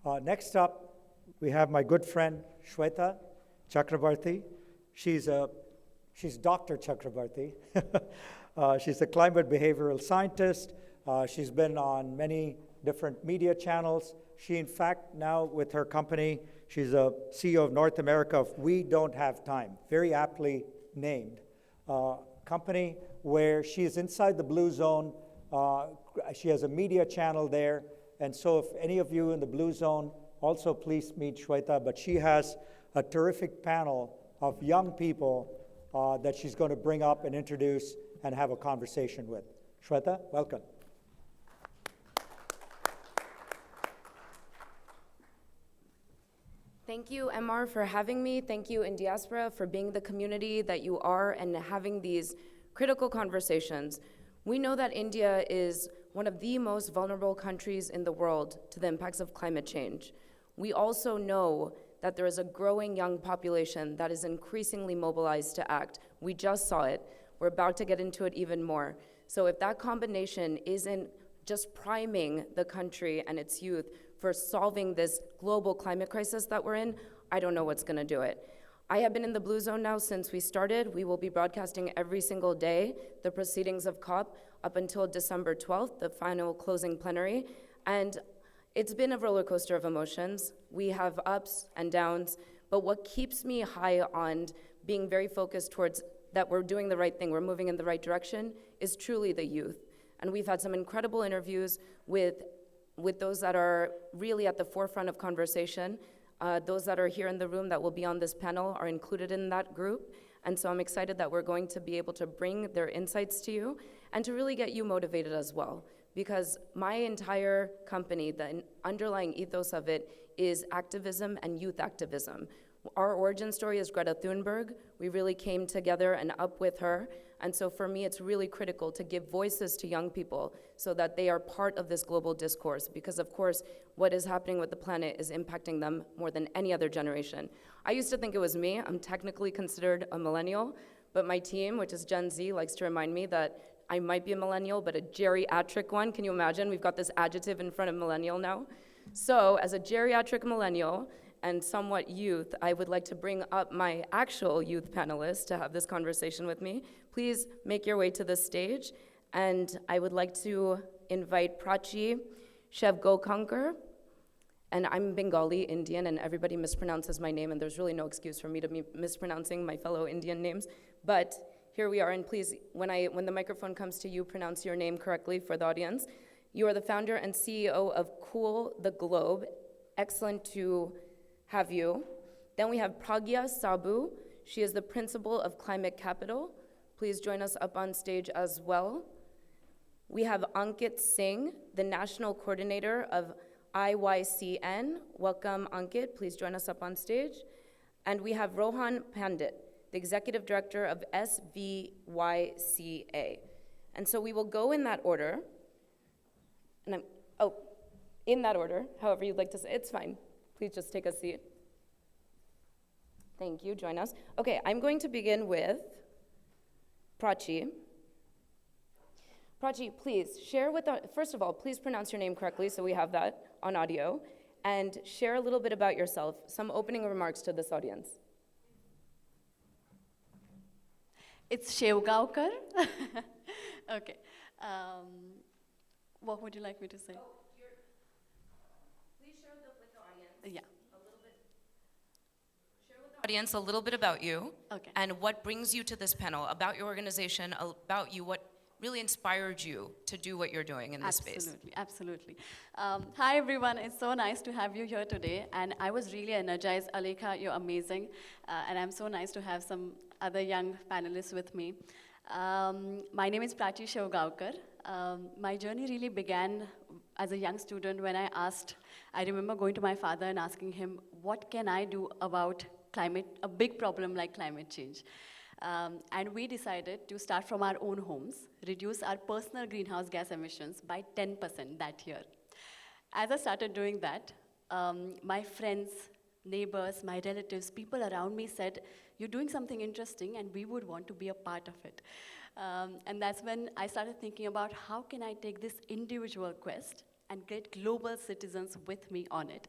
Next up, we have my good friend, Sweta Chakraborty. She's Dr. Chakraborty. She's a climate behavioral scientist. She's been on many different media channels. She, in fact, now with her company, she's a CEO of North America of We Don't Have Time, very aptly named. Company where she is inside the blue zone. She has a media channel there. And so if any of you in the blue zone, also please meet Sweta. But she has a terrific panel of young people that she's going to bring up and introduce and have a conversation with. Sweta, welcome. Thank you, MR, for having me. Thank you, in Diaspora, for being the community that you are and having these critical conversations. We know that India is one of the most vulnerable countries in the world to the impacts of climate change. We also know that there is a growing young population that is increasingly mobilized to act. We just saw it. We're about to get into it even more. So if that combination isn't just priming the country and its youth for solving this global climate crisis that we're in, I don't know what's gonna do it. I have been in the Blue Zone now since we started. We will be broadcasting every single day the proceedings of COP up until December 12th, the final closing plenary. And it's been a roller coaster of emotions. We have ups and downs, but what keeps me high on being very focused towards that we're doing the right thing, we're moving in the right direction, is truly the youth. And we've had some incredible interviews with those that are really at the forefront of conversation. Those that are here in the room that will be on this panel are included in that group. And so I'm excited that we're going to be able to bring their insights to you and to really get you motivated as well. Because my entire company, the underlying ethos of it is activism and youth activism. Our origin story is Greta Thunberg. We really came together and up with her. And so for me, it's really critical to give voices to young people so that they are part of this global discourse. Because of course, what is happening with the planet is impacting them more than any other generation. I used to think it was me. I'm technically considered a millennial, but my team, which is Gen Z, likes to remind me that I might be a millennial, but a geriatric one. Can you imagine? We've got this adjective in front of millennial now. So as a geriatric millennial, and somewhat youth, I would like to bring up my actual youth panelists to have this conversation with me. Please make your way to the stage. And I would like to invite Prachi, Shevgaonkar, and I'm Bengali Indian, and everybody mispronounces my name, and there's really no excuse for me to be mispronouncing my fellow Indian names. But here we are, and please, when the microphone comes to you, pronounce your name correctly for the audience. You are the founder and CEO of Cool the Globe. Excellent to have you. Then we have Pragya Saboo. She is the principal of Climate Capital. Please join us up on stage as well. We have Ankit Singh, the national coordinator of IYCN. Welcome, Ankit. Please join us up on stage. And we have Rohan Pandit, the executive director of SVYCA. And so we will go in that order. And in that order, however you'd like to say, it's fine. Please just take a seat. Thank you, join us. Okay, I'm going to begin with Prachi. Prachi, please share with us, first of all, please pronounce your name correctly so we have that on audio, and share a little bit about yourself, some opening remarks to this audience. It's Shevgaonkar. Okay. What would you like me to say? Please share with the audience. Yeah. Share with the audience a little bit about you. Okay. And what brings you to this panel, about your organization, about you, what really inspired you to do what you're doing in this space. Absolutely. Hi, everyone. It's so nice to have you here today. And I was really energized. Alekha, you're amazing. And I'm so nice to have some other young panelists with me. My name is Prachi Shevgaonkar. My journey really began as a young student when I remember going to my father and asking him, what can I do about a big problem like climate change? And we decided to start from our own homes, reduce our personal greenhouse gas emissions by 10% that year. As I started doing that, my friends, neighbors, my relatives, people around me said, you're doing something interesting and we would want to be a part of it. And that's when I started thinking about how can I take this individual quest and get global citizens with me on it.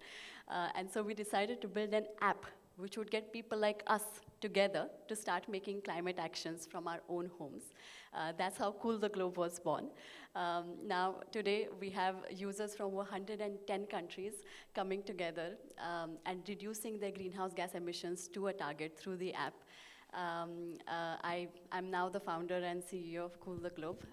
And so we decided to build an app which would get people like us together to start making climate actions from our own homes. That's how Cool the Globe was born. Now, today, we have users from over 110 countries coming together and reducing their greenhouse gas emissions to a target through the app. I'm now the founder and CEO of Cool the Globe.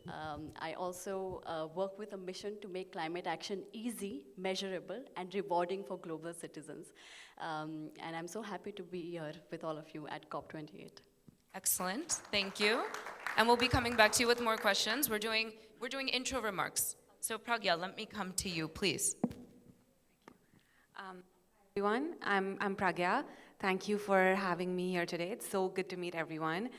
I also work with a mission to make climate action easy, measurable, and rewarding for global citizens. And I'm so happy to be here with all of you at COP28. Excellent, thank you. And we'll be coming back to you with more questions. We're doing intro remarks. So Pragya, let me come to you, please. Everyone, I'm Pragya. Thank you for having me here today. It's so good to meet everyone.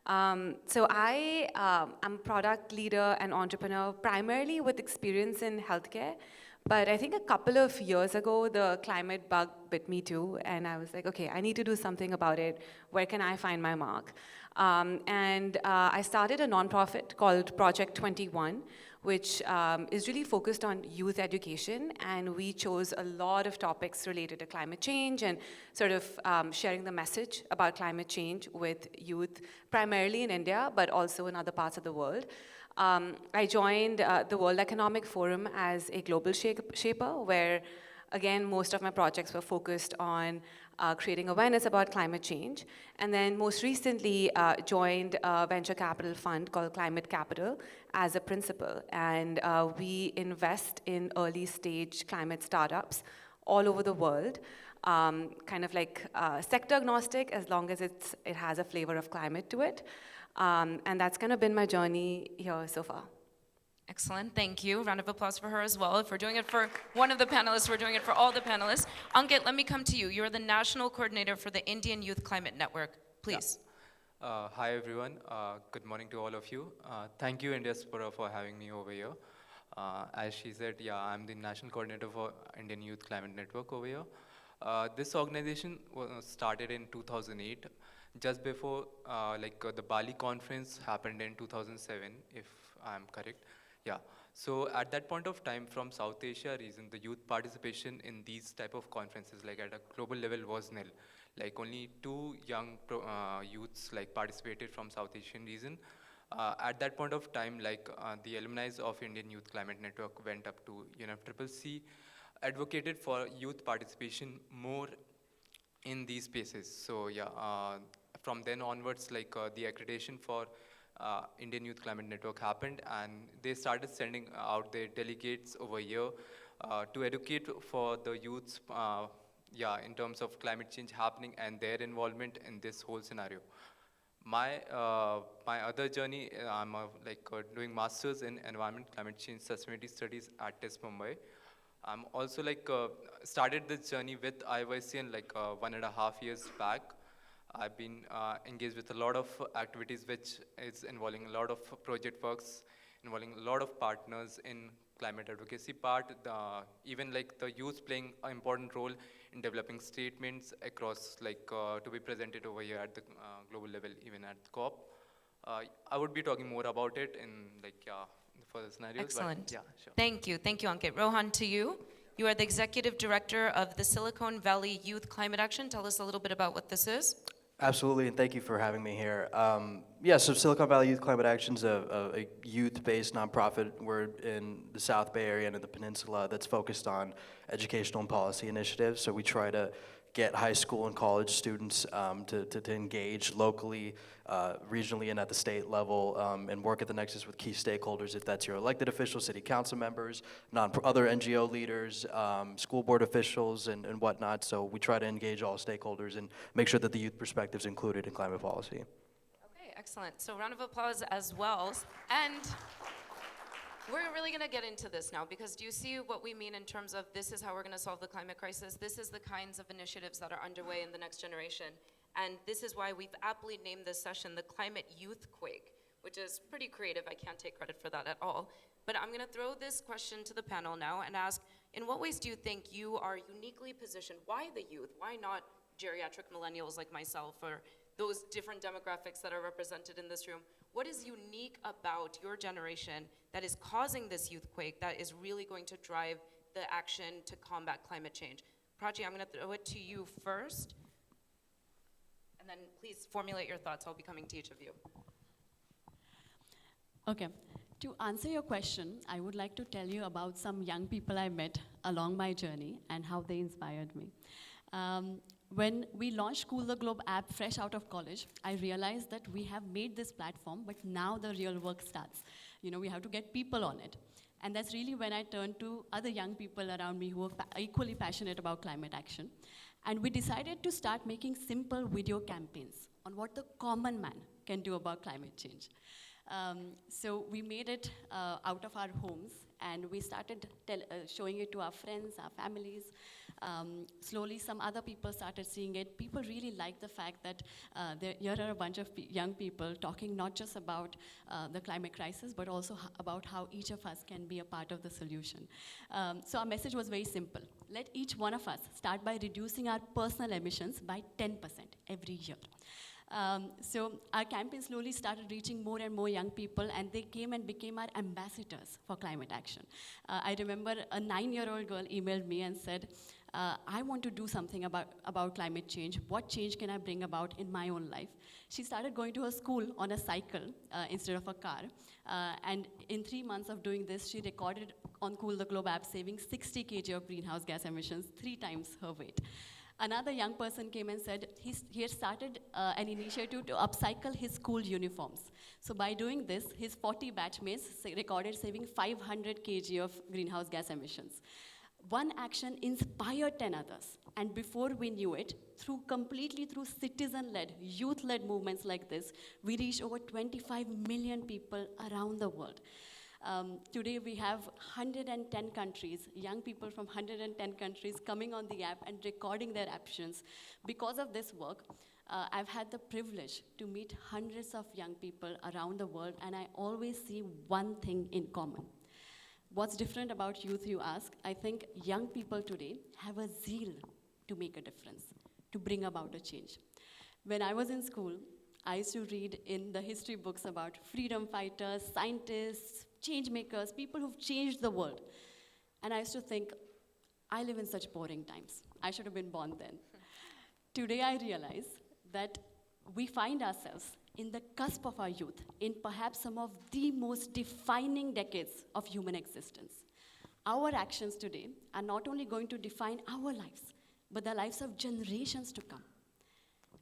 So I am a product leader and entrepreneur, primarily with experience in healthcare. But I think a couple of years ago, the climate bug bit me too. And I was like, okay, I need to do something about it. Where can I find my mark? I started a nonprofit called Project 21, which is really focused on youth education. And we chose a lot of topics related to climate change and sort of sharing the message about climate change with youth, primarily in India, but also in other parts of the world. I joined the World Economic Forum as a global shaper, where, again, most of my projects were focused on creating awareness about climate change. And then most recently joined a venture capital fund called Climate Capital as a principal. And we invest in early stage climate startups all over the world, kind of like sector agnostic, as long as it has a flavor of climate to it. And that's kind of been my journey here so far. Excellent, thank you. Round of applause for her as well. If we're doing it for one of the panelists, we're doing it for all the panelists. Ankit, let me come to you. You're the national coordinator for the Indian Youth Climate Network. Please. Yeah. Hi, everyone. Good morning to all of you. Thank you, Indiaspora, for having me over here. As she said, yeah, I'm the national coordinator for Indian Youth Climate Network over here. This organization was started in 2008, just before the Bali conference happened in 2007, if I'm correct. Yeah, so at that point of time, from South Asia region, the youth participation in these type of conferences, like at a global level, was nil. Like only 2 young youths participated from South Asian region. At that point of time, the alumni of Indian Youth Climate Network went up to UNFCCC, advocated for youth participation more in these spaces. So yeah, from then onwards, the accreditation for Indian Youth Climate Network happened, and they started sending out their delegates over here to educate for the youths, in terms of climate change happening and their involvement in this whole scenario. My other journey, I'm doing masters in environment, climate change, sustainability studies at TIS Mumbai. I'm also started this journey with IYCN 1.5 years back. I've been engaged with a lot of activities which is involving a lot of project works, involving a lot of partners in climate advocacy part, even the youth playing an important role in developing statements across to be presented over here at the global level, even at the COP. I would be talking more about it in further scenarios. Excellent. But, yeah, sure. Thank you, Ankit. Rohan, to you. You are the executive director of the Silicon Valley Youth Climate Action. Tell us a little bit about what this is. Absolutely, and thank you for having me here. So Silicon Valley Youth Climate Action is a youth-based nonprofit. We're in the South Bay Area and in the peninsula that's focused on educational and policy initiatives. So we try to get high school and college students to engage locally, regionally, and at the state level, and work at the nexus with key stakeholders, if that's your elected officials, city council members, other NGO leaders, school board officials, and whatnot. So we try to engage all stakeholders and make sure that the youth perspective is included in climate policy. Okay, excellent. So round of applause as well. And we're really going to get into this now, because do you see what we mean in terms of this is how we're going to solve the climate crisis? This is the kinds of initiatives that are underway in the next generation. And this is why we've aptly named this session the Climate Youthquake, which is pretty creative. I can't take credit for that at all. But I'm going to throw this question to the panel now and ask, in what ways do you think you are uniquely positioned? Why the youth? Why not geriatric millennials like myself, or those different demographics that are represented in this room? What is unique about your generation that is causing this youthquake that is really going to drive the action to combat climate change? Prachi, I'm going to throw it to you first. And then please formulate your thoughts. I'll be coming to each of you. Okay. To answer your question, I would like to tell you about some young people I met along my journey and how they inspired me. When we launched Cool the Globe app fresh out of college, I realized that we have made this platform, but now the real work starts. You know, we have to get people on it. And that's really when I turned to other young people around me who were equally passionate about climate action. And we decided to start making simple video campaigns on what the common man can do about climate change. So we made it out of our homes, and we started showing it to our friends, our families. Slowly, some other people started seeing it. People really liked the fact that here are a bunch of young people talking not just about the climate crisis, but also about how each of us can be a part of the solution. So our message was very simple. Let each one of us start by reducing our personal emissions by 10% every year. So our campaign slowly started reaching more and more young people, and they came and became our ambassadors for climate action. I remember a 9-year-old girl emailed me and said, I want to do something about climate change. What change can I bring about in my own life? She started going to her school on a cycle instead of a car. And in 3 months of doing this, she recorded on Cool the Globe app saving 60 kg of greenhouse gas emissions, 3 times her weight. Another young person came and said he had started an initiative to upcycle his school uniforms. So by doing this, his 40 batchmates recorded saving 500 kg of greenhouse gas emissions. One action inspired 10 others. And before we knew it, completely through citizen-led, youth-led movements like this, we reached over 25 million people around the world. Today we have 110 countries, young people from 110 countries coming on the app and recording their actions. Because of this work, I've had the privilege to meet hundreds of young people around the world, and I always see one thing in common. What's different about youth, you ask? I think young people today have a zeal to make a difference, to bring about a change. When I was in school, I used to read in the history books about freedom fighters, scientists, change makers, people who've changed the world. And I used to think, I live in such boring times. I should have been born then. Today I realize that we find ourselves in the cusp of our youth, in perhaps some of the most defining decades of human existence. Our actions today are not only going to define our lives, but the lives of generations to come.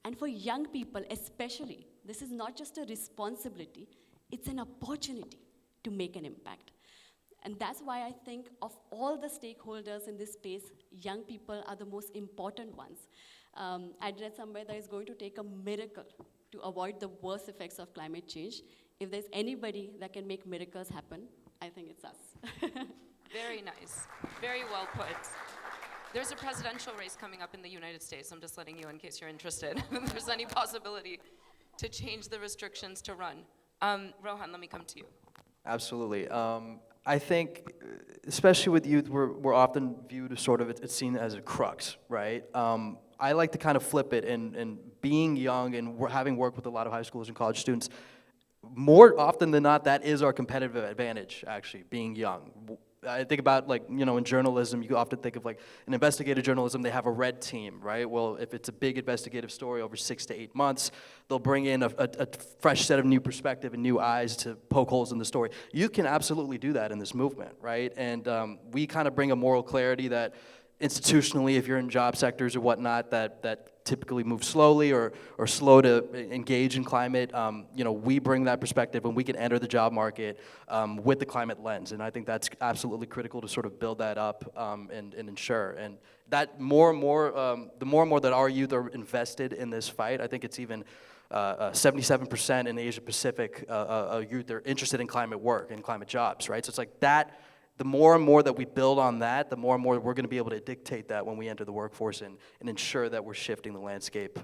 And for young people especially, this is not just a responsibility, it's an opportunity to make an impact. And that's why I think of all the stakeholders in this space, young people are the most important ones. I read somewhere that it's going to take a miracle to avoid the worst effects of climate change. If there's anybody that can make miracles happen, I think it's us. Very nice. Very well put. There's a presidential race coming up in the United States. I'm just letting you in case you're interested. If there's any possibility to change the restrictions to run. Rohan, let me come to you. Absolutely. I think, especially with youth, we're often viewed as sort of, it's seen as a crux, right? I like to kind of flip it, and being young and having worked with a lot of high schoolers and college students, more often than not, that is our competitive advantage, actually, being young. I think about, like, you know, in journalism, you often think of, like, in investigative journalism, they have a red team, right? Well, if it's a big investigative story over 6 to 8 months, they'll bring in a fresh set of new perspective and new eyes to poke holes in the story. You can absolutely do that in this movement, right? And we kind of bring a moral clarity that institutionally, if you're in job sectors or whatnot, that typically move slowly or slow to engage in climate, you know, we bring that perspective and we can enter the job market with the climate lens. And I think that's absolutely critical to sort of build that up and ensure. And that the more and more that our youth are invested in this fight, I think it's even 77% in Asia Pacific youth are interested in climate work and climate jobs, right? So it's like that. The more and more that we build on that, the more and more we're going to be able to dictate that when we enter the workforce and ensure that we're shifting the landscape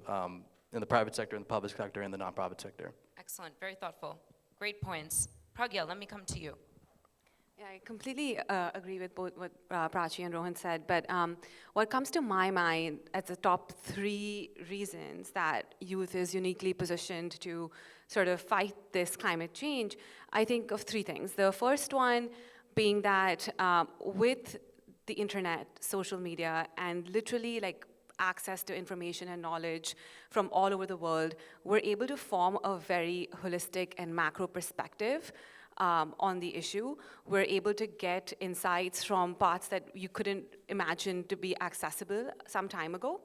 in the private sector, in the public sector, and the nonprofit sector. Excellent, very thoughtful. Great points. Pragya, let me come to you. Yeah, I completely agree with both what Prachi and Rohan said, but what comes to my mind as the top 3 reasons that youth is uniquely positioned to sort of fight this climate change, I think of 3 things. The first one being that with the internet, social media, and literally like access to information and knowledge from all over the world, we're able to form a very holistic and macro perspective on the issue. We're able to get insights from parts that you couldn't imagine to be accessible some time ago.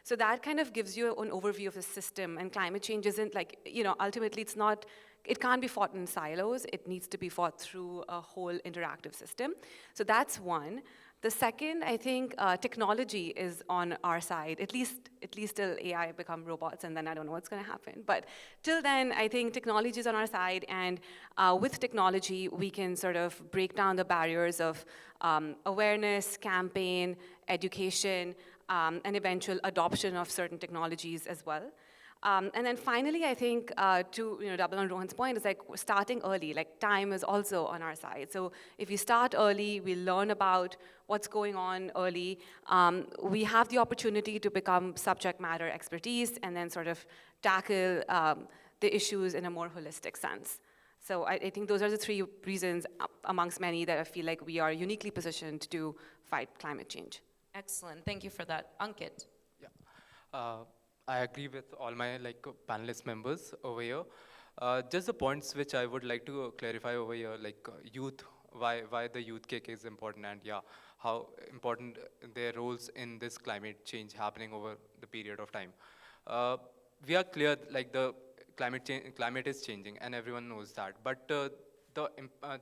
So that kind of gives you an overview of the system, and climate change isn't like, ultimately it can't be fought in silos. It needs to be fought through a whole interactive system. So that's one. The second, I think, technology is on our side, at least till AI become robots, and then I don't know what's going to happen. But till then, I think technology is on our side, and with technology, we can sort of break down the barriers of awareness, campaign, education, and eventual adoption of certain technologies as well. And then finally, I think to double on Rohan's point, is like starting early. Like time is also on our side. So if we start early, we learn about what's going on early. We have the opportunity to become subject matter expertise and then sort of tackle the issues in a more holistic sense. So I think those are the 3 reasons amongst many that I feel like we are uniquely positioned to fight climate change. Excellent, thank you for that. Ankit. Yeah. I agree with all my panelist members over here. Just the points which I would like to clarify over here, youth, why the Youthquake is important, and how important their roles in this climate change happening over the period of time. We are clear the climate is changing, and everyone knows that. But the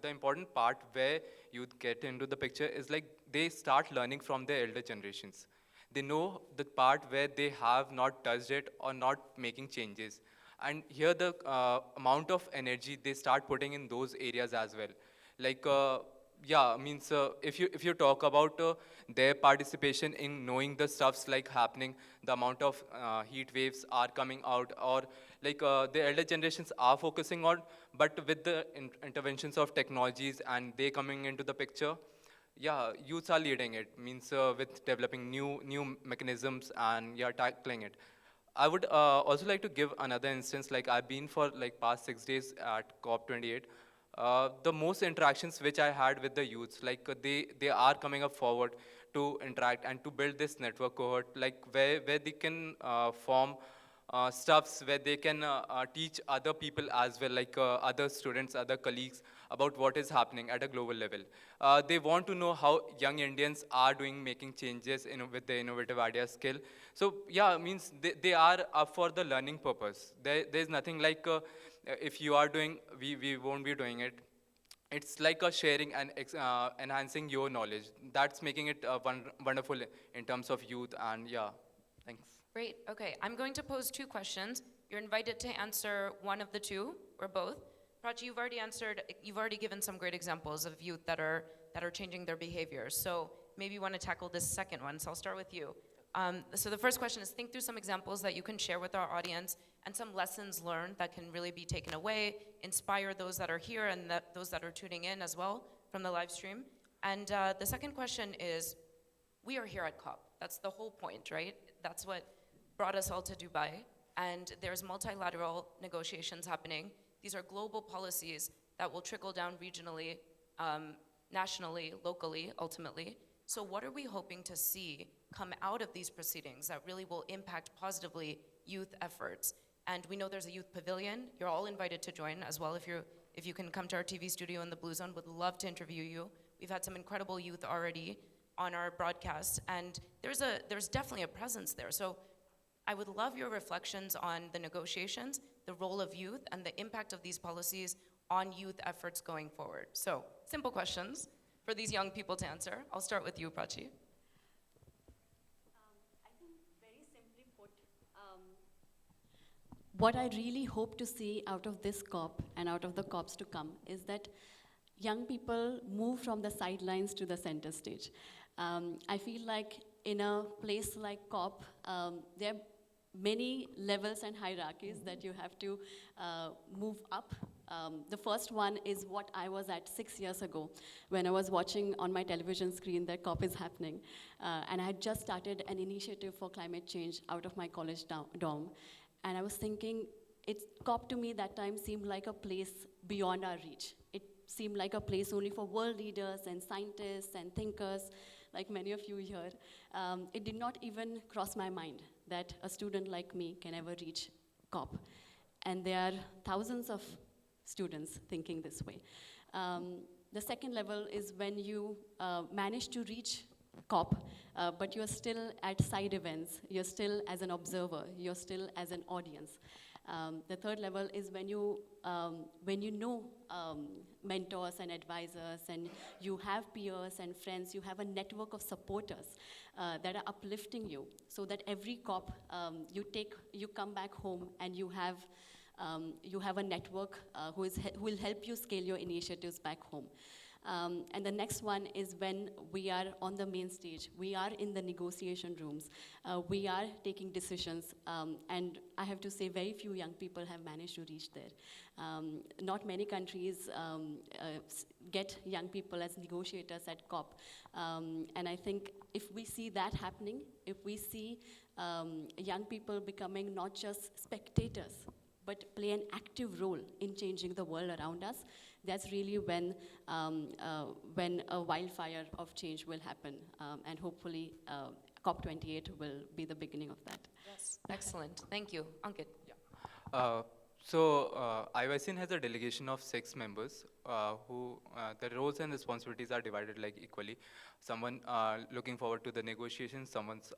important part where youth get into the picture is they start learning from their elder generations. They know the part where they have not touched it or not making changes. And here the amount of energy they start putting in those areas as well. If you talk about their participation in knowing the stuffs happening, the amount of heat waves are coming out, or the elder generations are focusing on, but with the interventions of technologies and they coming into the picture, youths are leading it, with developing new mechanisms and tackling it. I would also like to give another instance. I've been for past 6 days at COP28. The most interactions which I had with the youths, they are coming up forward to interact and to build this network cohort, where they can form stuffs where they can teach other people as well, other students, other colleagues, about what is happening at a global level. They want to know how young Indians are making changes with the innovative idea skill. So they are up for the learning purpose. There's nothing if you are doing, we won't be doing it. It's like a sharing and enhancing your knowledge. That's making it wonderful in terms of youth, and thanks. Great, okay. I'm going to pose 2 questions. You're invited to answer one of the 2, or both. Prachi, you've already given some great examples of youth that are changing their behaviors. So maybe you want to tackle this second one, so I'll start with you. So the first question is, think through some examples that you can share with our audience and some lessons learned that can really be taken away, inspire those that are here and those that are tuning in as well from the live stream. And the second question is, we are here at COP. That's the whole point, right? That's what brought us all to Dubai. And there's multilateral negotiations happening. These are global policies that will trickle down regionally, nationally, locally, ultimately. So what are we hoping to see come out of these proceedings that really will impact positively youth efforts? And we know there's a youth pavilion. You're all invited to join as well. If you can come to our TV studio in the Blue Zone, would love to interview you. We've had some incredible youth already on our broadcast, and there's definitely a presence there. So I would love your reflections on the negotiations, the role of youth, and the impact of these policies on youth efforts going forward. So, simple questions for these young people to answer. I'll start with you, Prachi. I think very simply put, what I really hope to see out of this COP and out of the COPs to come is that young people move from the sidelines to the center stage. I feel like in a place like COP, there are many levels and hierarchies that you have to move up The first one is what I was at 6 years ago when I was watching on my television screen that COP is happening. And I had just started an initiative for climate change out of my college dorm. And I was thinking, COP to me that time seemed like a place beyond our reach. It seemed like a place only for world leaders and scientists and thinkers, like many of you here. It did not even cross my mind that a student like me can ever reach COP. And there are thousands of students thinking this way. The second level is when you manage to reach COP, but you're still at side events, you're still as an observer, you're still as an audience. The third level is when you know mentors and advisors, and you have peers and friends, you have a network of supporters that are uplifting you, so that every COP you come back home and you have a network who will help you scale your initiatives back home. And the next one is when we are on the main stage, we are in the negotiation rooms, we are taking decisions, and I have to say very few young people have managed to reach there. Not many countries get young people as negotiators at COP, and I think if we see that happening, if we see young people becoming not just spectators, but play an active role in changing the world around us, that's really when a wildfire of change will happen. And hopefully, COP28 will be the beginning of that. Yes, excellent. Thank you. Ankit. IYCN has a delegation of 6 members who the roles and responsibilities are divided like equally. Someone looking forward to the negotiations, someone's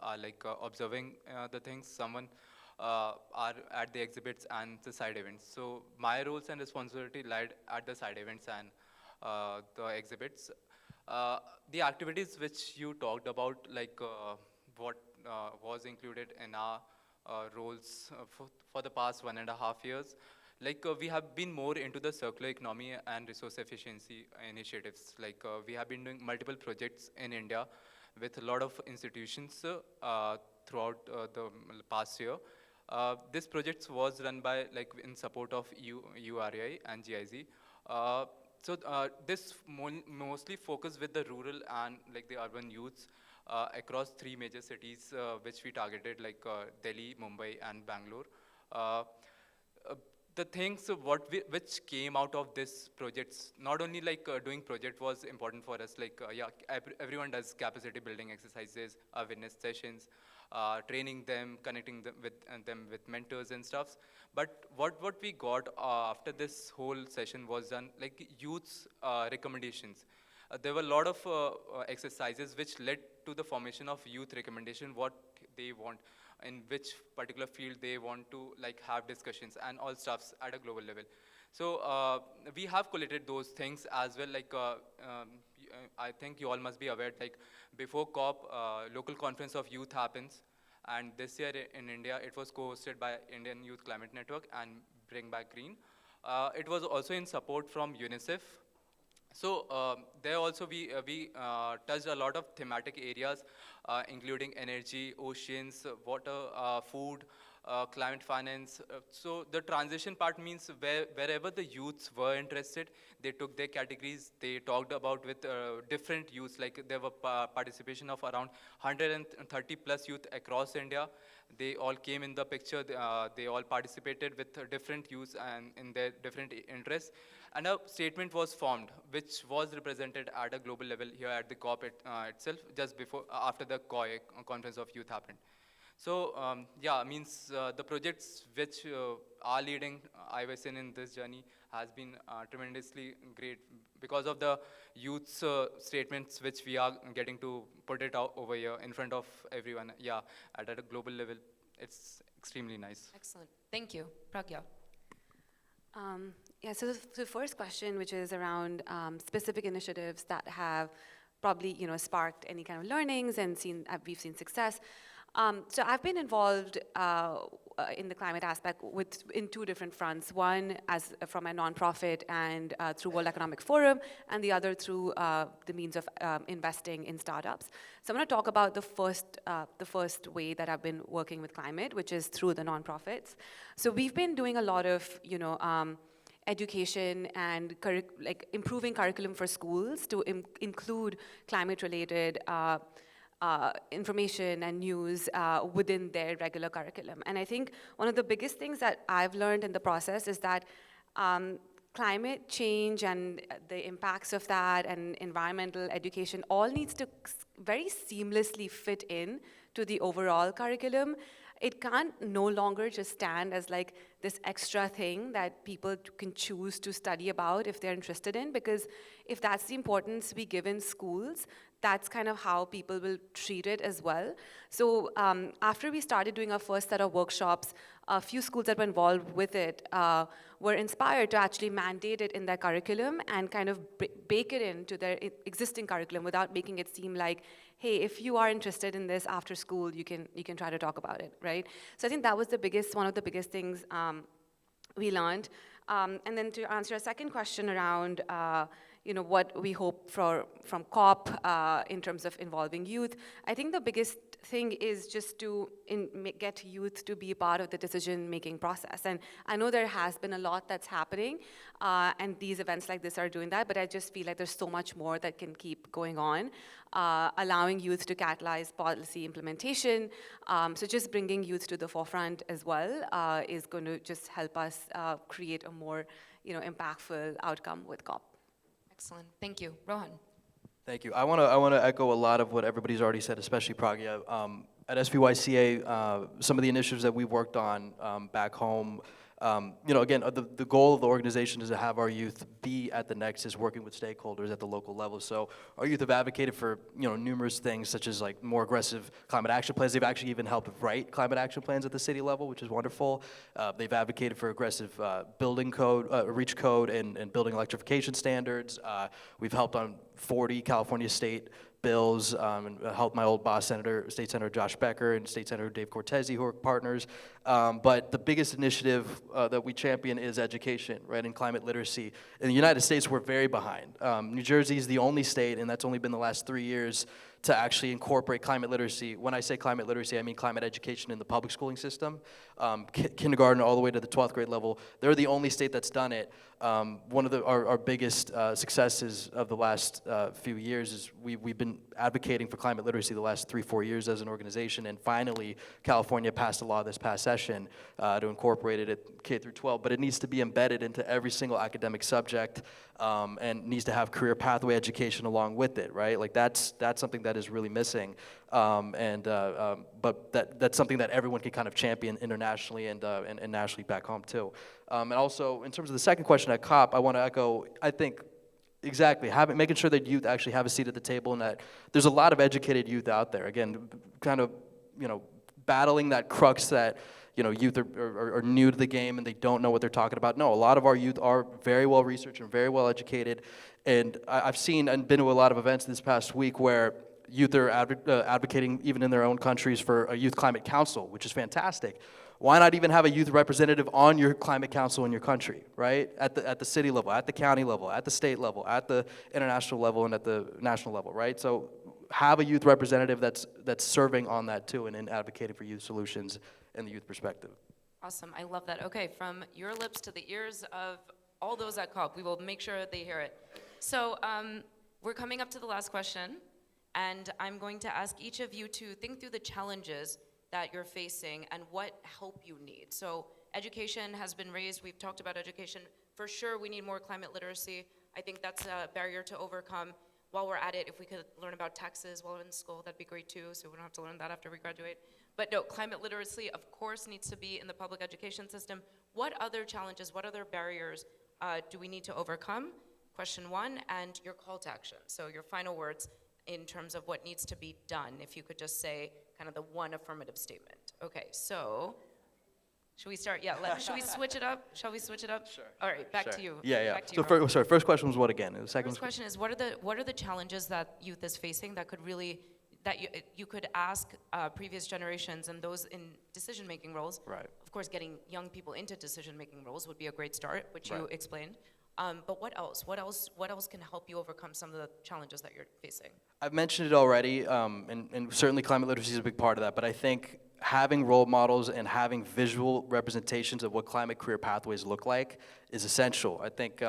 observing the things, someone are at the exhibits and the side events. So my roles and responsibility lied at the side events and the exhibits. The activities which you talked about, what was included in our roles for the past 1.5 years, we have been more into the circular economy and resource efficiency initiatives. We have been doing multiple projects in India with a lot of institutions throughout the past year. This project was run by, in support of URI and GIZ. This mostly focused with the rural and the urban youths across 3 major cities which we targeted, Delhi, Mumbai, and Bangalore. The things which came out of this projects, not only doing project was important for us, everyone does capacity building exercises, awareness sessions, training them, connecting them with mentors and stuff. But what we got after this whole session was done, youth's recommendations. There were a lot of exercises which led to the formation of youth recommendation, what they want, in which particular field they want to have discussions and all stuffs at a global level. So we have collated those things as well. I think you all must be aware, before COP, local conference of youth happens, and this year in India, it was co-hosted by Indian Youth Climate Network and Bring Back Green. It was also in support from UNICEF. So there also we touched a lot of thematic areas, including energy, oceans, water, food, climate finance. So the transition part means wherever the youths were interested, they took their categories, they talked about with different youths, there were participation of around 130 plus youth across India. They all came in the picture, they all participated with different youths and in their different interests. And a statement was formed, which was represented at a global level here at the COP itself, just after the COI, Conference of Youth, happened. So the projects which are leading IYCN in this journey has been tremendously great because of the youth's statements which we are getting to put it out over here in front of everyone. Yeah, at a global level, it's extremely nice. Excellent. Thank you. Pragya. So the first question, which is around specific initiatives that have probably sparked any kind of learnings and we've seen success. So I've been involved in the climate aspect in 2 different fronts. One from a nonprofit and through World Economic Forum, and the other through the means of investing in startups. So I'm going to talk about the first way that I've been working with climate, which is through the nonprofits. So we've been doing a lot of education and like improving curriculum for schools to include climate-related information and news within their regular curriculum. And I think one of the biggest things that I've learned in the process is that climate change and the impacts of that and environmental education all needs to very seamlessly fit in to the overall curriculum. It can't no longer just stand as like this extra thing that people can choose to study about if they're interested in, because if that's the importance we give in schools, that's kind of how people will treat it as well. So after we started doing our first set of workshops, a few schools that were involved with it were inspired to actually mandate it in their curriculum and kind of bake it into their existing curriculum without making it seem like, hey, if you are interested in this after school, you can try to talk about it, right? So I think that was one of the biggest things we learned. And then to answer your second question around what we hope from COP in terms of involving youth, I think the biggest thing is just to get youth to be a part of the decision-making process. And I know there has been a lot that's happening, and these events like this are doing that, but I just feel like there's so much more that can keep going on, allowing youth to catalyze policy implementation. So just bringing youth to the forefront as well is going to just help us create a more impactful outcome with COP. Excellent. Thank you. Rohan. Thank you. I want to echo a lot of what everybody's already said, especially Pragya. At SPYCA, some of the initiatives that we've worked on back home, again, the goal of the organization is to have our youth be at the nexus, working with stakeholders at the local level. So our youth have advocated for numerous things, such as like more aggressive climate action plans. They've actually even helped write climate action plans at the city level, which is wonderful. They've advocated for aggressive building code, REACH code, and building electrification standards. We've helped on 40 California state bills, and helped my old boss, State Senator Josh Becker and State Senator Dave Cortese, who are partners. But the biggest initiative that we champion is education, right, and climate literacy. In the United States, we're very behind. New Jersey is the only state, and that's only been the last 3 years, to actually incorporate climate literacy. When I say climate literacy, I mean climate education in the public schooling system, kindergarten all the way to the 12th grade level. They're the only state that's done it. One of our biggest successes of the last few years is we've been advocating for climate literacy the last 3-4 years as an organization, and finally California passed a law this past session to incorporate it at K through 12, but it needs to be embedded into every single academic subject, and needs to have career pathway education along with it, right? Like that's something that is really missing, but that's something that everyone can kind of champion internationally and nationally back home too. And also, in terms of the second question at COP, I want to echo, I think, exactly, making sure that youth actually have a seat at the table, and that there's a lot of educated youth out there. Again, kind of, battling that crux that, youth are new to the game and they don't know what they're talking about. No, a lot of our youth are very well researched and very well educated. And I've seen and been to a lot of events this past week where youth are advocating, even in their own countries, for a youth climate council, which is fantastic. Why not even have a youth representative on your climate council in your country, right? At the city level, at the county level, at the state level, at the international level, and at the national level, right? So have a youth representative that's serving on that too, and advocating for youth solutions and the youth perspective. Awesome. I love that. Okay, from your lips to the ears of all those at COP, we will make sure they hear it. So we're coming up to the last question, and I'm going to ask each of you to think through the challenges that you're facing and what help you need. So education has been raised. We've talked about education. For sure, we need more climate literacy. I think that's a barrier to overcome. While we're at it, if we could learn about taxes while in school, that'd be great too, so we don't have to learn that after we graduate. But no, climate literacy, of course, needs to be in the public education system. What other challenges, what other barriers do we need to overcome? Question one, and your call to action. So your final words in terms of what needs to be done, if you could just say kind of the one affirmative statement. Okay, so should we start? Yeah, should we switch it up? Shall we switch it up? Sure. All right, back to you. Yeah. Back to you, So first question was what again? The second first question is what are the challenges that youth is facing that could really you could ask previous generations and those in decision-making roles. Right. Of course, getting young people into decision-making roles would be a great start, which you Right. explained. But what else? What else can help you overcome some of the challenges that you're facing? I've mentioned it already, and certainly climate literacy is a big part of that, but I think having role models and having visual representations of what climate career pathways look like is essential. I think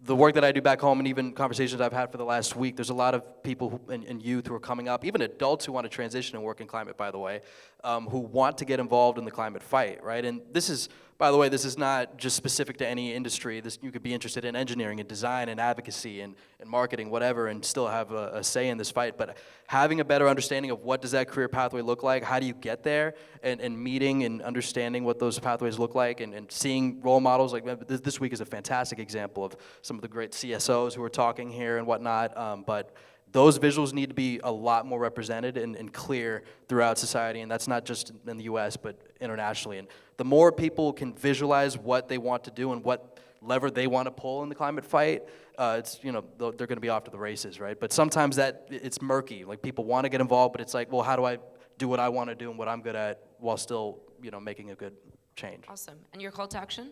the work that I do back home and even conversations I've had for the last week, there's a lot of people and youth who are coming up, even adults who want to transition and work in climate, by the way, who want to get involved in the climate fight, right? And this is, by the way, this is not just specific to any industry. You could be interested in engineering and design and advocacy and marketing, whatever, and still have a say in this fight. But having a better understanding of what does that career pathway look like, how do you get there, and meeting and understanding what those pathways look like, and seeing role models. Like this week is a fantastic example of some of the great CSOs who are talking here and whatnot. But those visuals need to be a lot more represented and clear throughout society, and that's not just in the US, but internationally. And the more people can visualize what they want to do and what lever they want to pull in the climate fight, it's, you know, they're going to be off to the races, right? But sometimes it's murky. Like, people want to get involved, but it's like, well, how do I do what I want to do and what I'm good at while still, you know, making a good change? Awesome. And your call to action?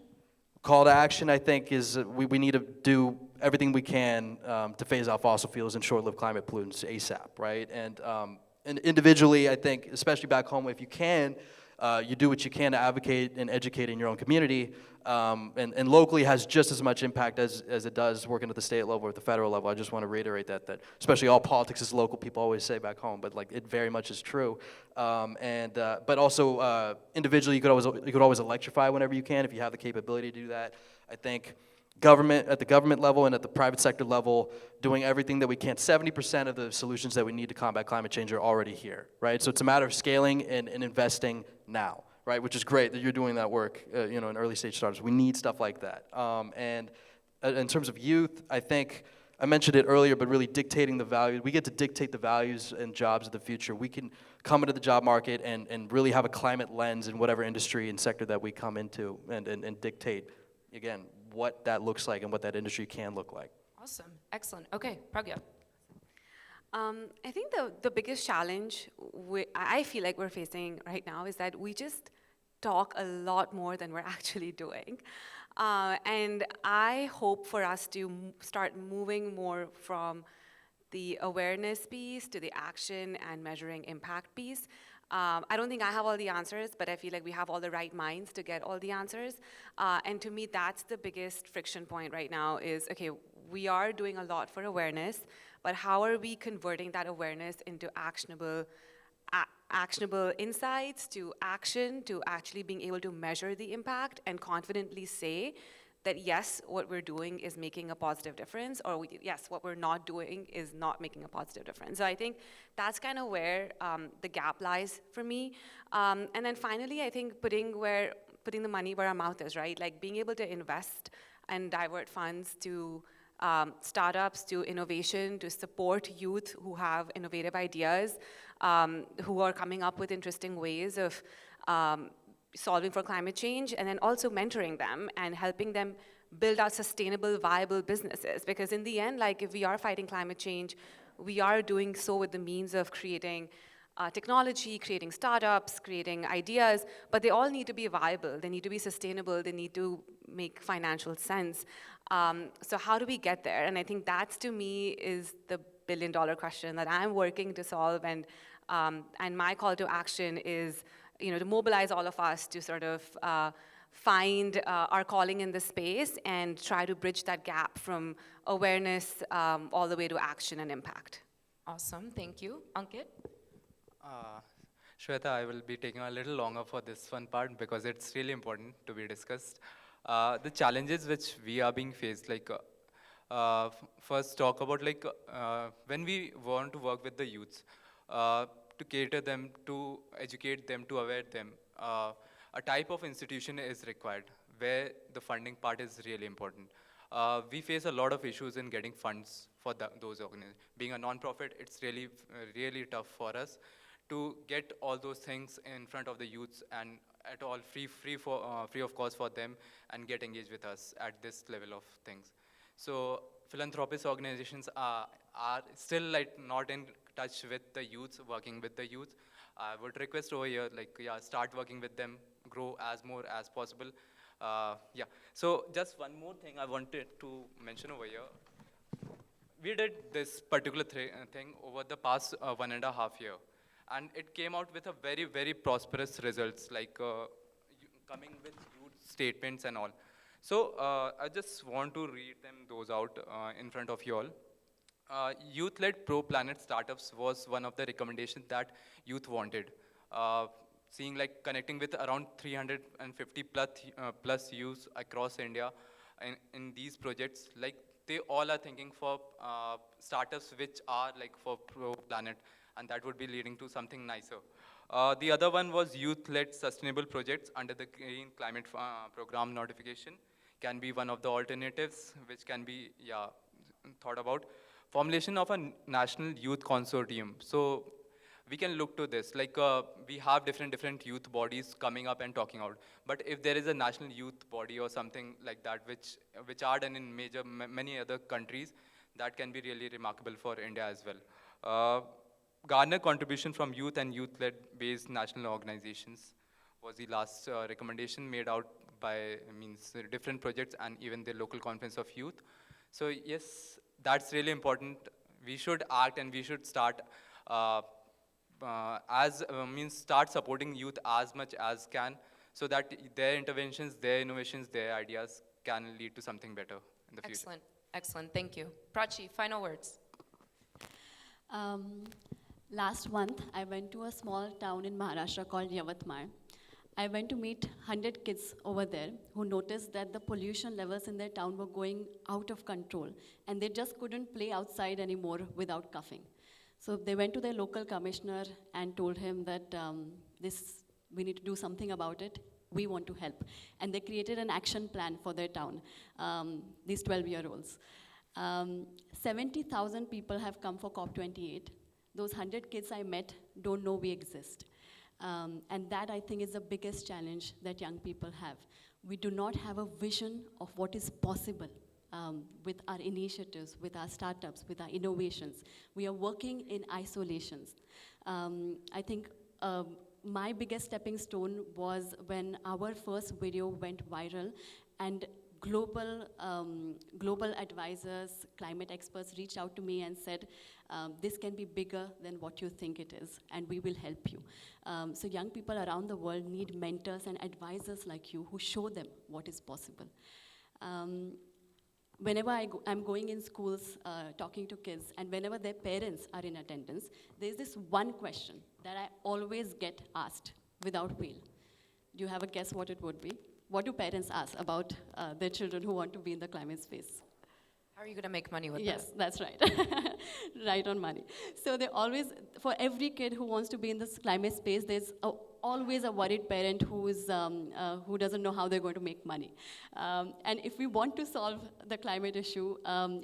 Call to action, I think, is we need to do everything we can to phase out fossil fuels and short-lived climate pollutants ASAP, right? And individually, I think, especially back home, if you can, you do what you can to advocate and educate in your own community, and locally has just as much impact as it does working at the state level or at the federal level. I just want to reiterate that especially all politics is local, people always say back home, but like, it very much is true. But also individually, you could always electrify whenever you can if you have the capability to do that. I think at the government level and at the private sector level, doing everything that we can. 70% of the solutions that we need to combat climate change are already here, right? So it's a matter of scaling and investing now, right? Which is great that you're doing that work, you know, in early stage startups. We need stuff like that. And in terms of youth, I think, I mentioned it earlier, but really dictating the values. We get to dictate the values and jobs of the future. We can come into the job market and really have a climate lens in whatever industry and sector that we come into and dictate, again, what that looks like and what that industry can look like. Awesome. Excellent. Okay, Pragya. I think the biggest challenge I feel like we're facing right now is that we just talk a lot more than we're actually doing. And I hope for us to start moving more from the awareness piece to the action and measuring impact piece. I don't think I have all the answers, but I feel like we have all the right minds to get all the answers. And to me, that's the biggest friction point right now is, okay, we are doing a lot for awareness, but how are we converting that awareness into actionable insights, to action, to actually being able to measure the impact and confidently say that yes, what we're doing is making a positive difference, or yes, what we're not doing is not making a positive difference. So I think that's kind of where the gap lies for me. And then finally, I think putting the money where our mouth is, right? Like being able to invest and divert funds to startups, to innovation, to support youth who have innovative ideas, who are coming up with interesting ways of solving for climate change, and then also mentoring them and helping them build out sustainable, viable businesses. Because in the end, like, if we are fighting climate change, we are doing so with the means of creating technology, creating startups, creating ideas, but they all need to be viable, they need to be sustainable, they need to make financial sense. So how do we get there? And I think that's, to me, is the billion-dollar question that I'm working to solve, and my call to action is, you know, to mobilize all of us to sort of find our calling in this space and try to bridge that gap from awareness all the way to action and impact. Awesome. Thank you. Ankit? Sweta, I will be taking a little longer for this one part because it's really important to be discussed. The challenges which we are being faced, like first talk about like when we want to work with the youths, to cater them, to educate them, to aware them, a type of institution is required where the funding part is really important. We face a lot of issues in getting funds for those organizations. Being a non-profit, it's really, really tough for us to get all those things in front of the youths and at all free of cost for them and get engaged with us at this level of things. So philanthropist organizations are still like not in touch with the youths, working with the youth. I would request over here, like, yeah, start working with them, grow as more as possible. Yeah, so just one more thing I wanted to mention over here. We did this particular thing over the past 1.5 years. and it came out with a very, very prosperous results, like coming with huge statements and all. So I just want to read them those out in front of you all. Youth-led pro-planet startups was one of the recommendations that youth wanted. Seeing like connecting with around 350 plus youths across India in these projects, like they all are thinking for startups which are like for pro-planet, and that would be leading to something nicer. The other one was youth-led sustainable projects under the Green Climate Program notification. Can be one of the alternatives which can be thought about. Formulation of a national youth consortium. So we can look to this, like we have different youth bodies coming up and talking out. But if there is a national youth body or something like that, which are done in many other countries, that can be really remarkable for India as well. Garner contribution from youth and youth-led based national organizations was the last recommendation made out by different projects and even the local conference of youth. So yes, that's really important. We should act and we should start start supporting youth as much as can, so that their interventions, their innovations, their ideas can lead to something better in the future. Excellent, excellent, thank you. Prachi, final words. Last month, I went to a small town in Maharashtra called Yavatmal. I went to meet 100 kids over there who noticed that the pollution levels in their town were going out of control, and they just couldn't play outside anymore without coughing. So they went to their local commissioner and told him that we need to do something about it. We want to help. And they created an action plan for their town, these 12-year-olds. 70,000 people have come for COP28. Those 100 kids I met don't know we exist. And that, I think, is the biggest challenge that young people have. We do not have a vision of what is possible with our initiatives, with our startups, with our innovations. We are working in isolations. I think my biggest stepping stone was when our first video went viral, and global advisors, climate experts reached out to me and said, this can be bigger than what you think it is, and we will help you. So young people around the world need mentors and advisors like you who show them what is possible. Whenever I'm going in schools talking to kids, and whenever their parents are in attendance, there's this one question that I always get asked without fail. Do you have a guess what it would be? What do parents ask about their children who want to be in the climate space? How are you going to make money with Yes, that? that's right. Right on money. So they always, for every kid who wants to be in this climate space, there's always a worried parent who doesn't know how they're going to make money. And if we want to solve the climate issue,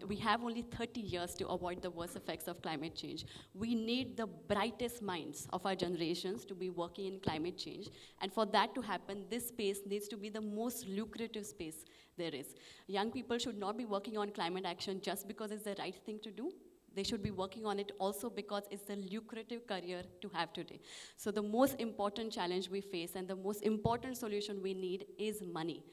we have only 30 years to avoid the worst effects of climate change. We need the brightest minds of our generations to be working in climate change. And for that to happen, this space needs to be the most lucrative space there is. Young people should not be working on climate action just because it's the right thing to do. They should be working on it also because it's a lucrative career to have today. So the most important challenge we face and the most important solution we need is money.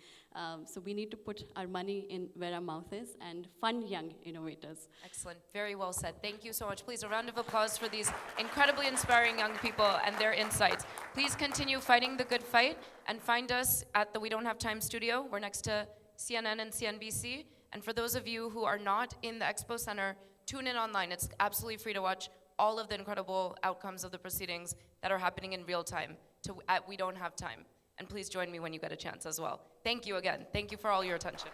So we need to put our money in where our mouth is and fund young innovators. Excellent, very well said. Thank you so much. Please, a round of applause for these incredibly inspiring young people and their insights. Please continue fighting the good fight and find us at the We Don't Have Time studio. We're next to CNN and CNBC. And for those of you who are not in the Expo Center, tune in online. It's absolutely free to watch all of the incredible outcomes of the proceedings that are happening in real time at We Don't Have Time. And please join me when you get a chance as well. Thank you again. Thank you for all your attention.